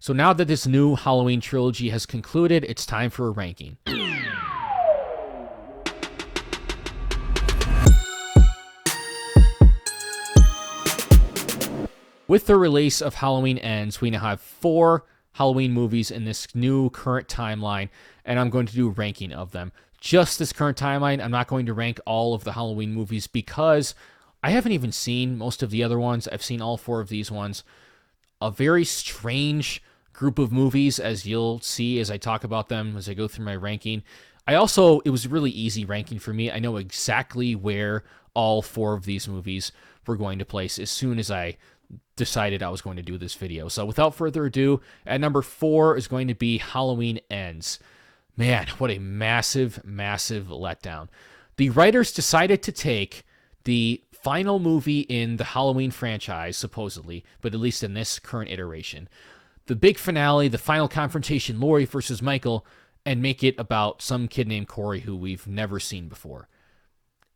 So now that this new Halloween trilogy has concluded, it's time for a ranking. With the release of Halloween Ends, we now have 4 Halloween movies in this new current timeline, and I'm going to do a ranking of them. Just this current timeline, I'm not going to rank all of the Halloween movies because I haven't even seen most of the other ones. I've seen all 4 of these ones. A very strange group of movies, as you'll see as I talk about them, as I go through my ranking. It was really easy ranking for me. I know exactly where all 4 of these movies were going to place as soon as I decided I was going to do this video. So without further ado, at number 4 is going to be Halloween Ends. Man, what a massive, massive letdown. The writers decided to take the final movie in the Halloween franchise, supposedly, but at least in this current iteration, the big finale, the final confrontation, Laurie versus Michael, and make it about some kid named Corey who we've never seen before.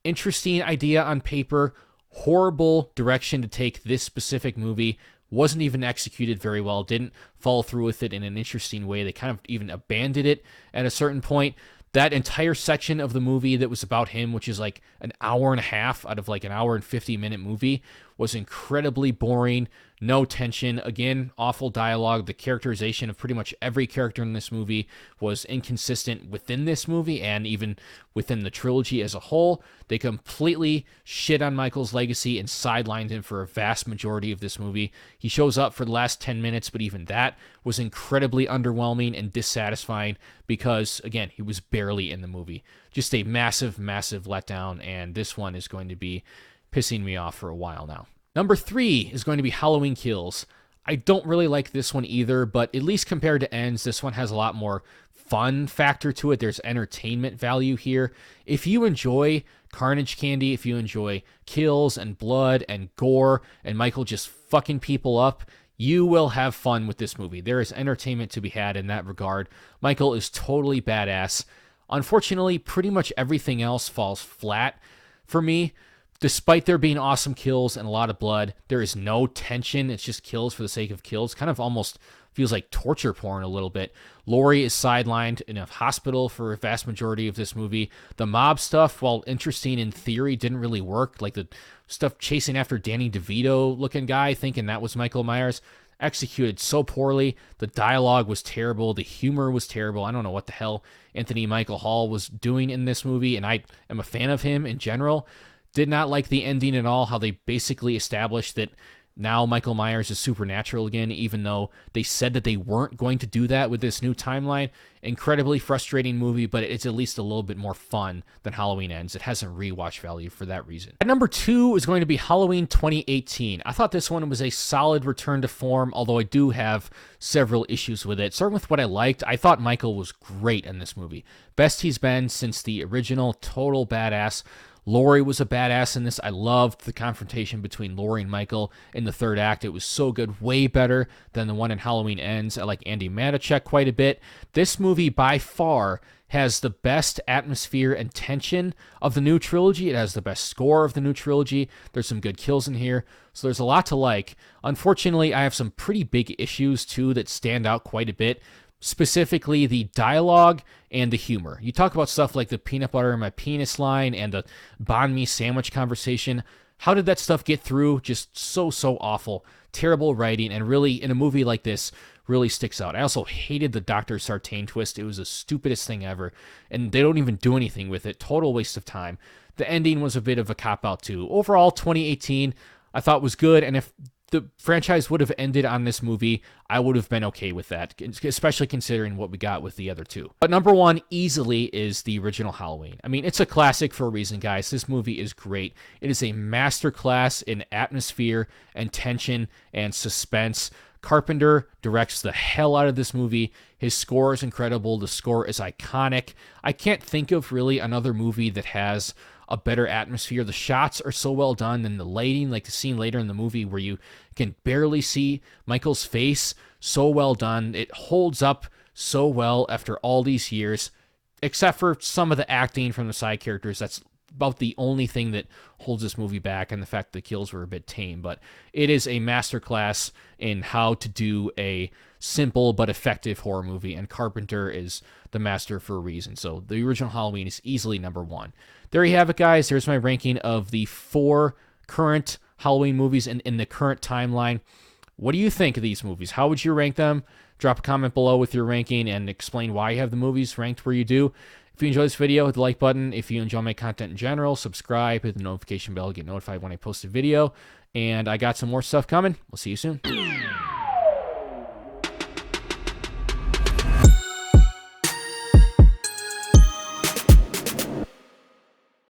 Interesting idea on paper, horrible direction to take this specific movie. Wasn't even executed very well, didn't follow through with it in an interesting way. They kind of even abandoned it at a certain point. That entire section of the movie that was about him, which is like an hour and a half out of like an hour and 50-minute movie, was incredibly boring. No tension. Again, awful dialogue. The characterization of pretty much every character in this movie was inconsistent within this movie and even within the trilogy as a whole. They completely shit on Michael's legacy and sidelined him for a vast majority of this movie. He shows up for the last 10 minutes, but even that was incredibly underwhelming and dissatisfying because, again, he was barely in the movie. Just a massive, massive letdown, and this one is going to be pissing me off for a while now. Number 3 is going to be Halloween Kills. I don't really like this one either, but at least compared to Ends, this one has a lot more fun factor to it. There's entertainment value here. If you enjoy carnage candy, if you enjoy kills and blood and gore and Michael just fucking people up, you will have fun with this movie. There is entertainment to be had in that regard. Michael is totally badass. Unfortunately, pretty much everything else falls flat for me. Despite there being awesome kills and a lot of blood, there is no tension. It's just kills for the sake of kills. Kind of almost feels like torture porn a little bit. Laurie is sidelined in a hospital for a vast majority of this movie. The mob stuff, while interesting in theory, didn't really work. Like the stuff chasing after Danny DeVito looking guy, thinking that was Michael Myers, executed so poorly. The dialogue was terrible. The humor was terrible. I don't know what the hell Anthony Michael Hall was doing in this movie, and I am a fan of him in general. Did not like the ending at all, how they basically established that now Michael Myers is supernatural again, even though they said that they weren't going to do that with this new timeline. Incredibly frustrating movie, but it's at least a little bit more fun than Halloween Ends. It has some rewatch value for that reason. At number 2 is going to be Halloween 2018. I thought this one was a solid return to form, although I do have several issues with it. Starting with what I liked, I thought Michael was great in this movie. Best he's been since the original, total badass. Laurie was a badass in this. I loved the confrontation between Laurie and Michael in the third act. It was so good, way better than the one in Halloween Ends. I like Andy Matichak quite a bit. This movie, by far, has the best atmosphere and tension of the new trilogy. It has the best score of the new trilogy. There's some good kills in here, so there's a lot to like. Unfortunately, I have some pretty big issues, too, that stand out quite a bit. Specifically the dialogue and the humor. You talk about stuff like the peanut butter in my penis line and the banh mi sandwich conversation. How did that stuff get through? Just so awful. Terrible writing, and really, in a movie like this, really sticks out. I also hated the Dr. Sartain twist. It was the stupidest thing ever, and they don't even do anything with it. Total waste of time. The ending was a bit of a cop-out, too. Overall, 2018, I thought was good, and if the franchise would have ended on this movie, I would have been okay with that, especially considering what we got with the other two. But number 1 easily is the original Halloween. I mean, it's a classic for a reason, guys. This movie is great. It is a masterclass in atmosphere and tension and suspense. Carpenter directs the hell out of this movie. His score is incredible. The score is iconic. I can't think of really another movie that has a better atmosphere. The shots are so well done, and the lighting, like the scene later in the movie where you can barely see Michael's face, so well done. It holds up so well after all these years, except for some of the acting from the side characters that's about the only thing that holds this movie back, and the fact the kills were a bit tame. But it is a masterclass in how to do a simple but effective horror movie, and Carpenter is the master for a reason. So the original Halloween is easily number one. There you have it, guys. There's my ranking of the 4 current Halloween movies in the current timeline. What do you think of these movies? How would you rank them? Drop a comment below with your ranking and explain why you have the movies ranked where you do. If you enjoy this video, hit the like button. If you enjoy my content in general, subscribe, hit the notification bell to get notified when I post a video. And I got some more stuff coming. We'll see you soon.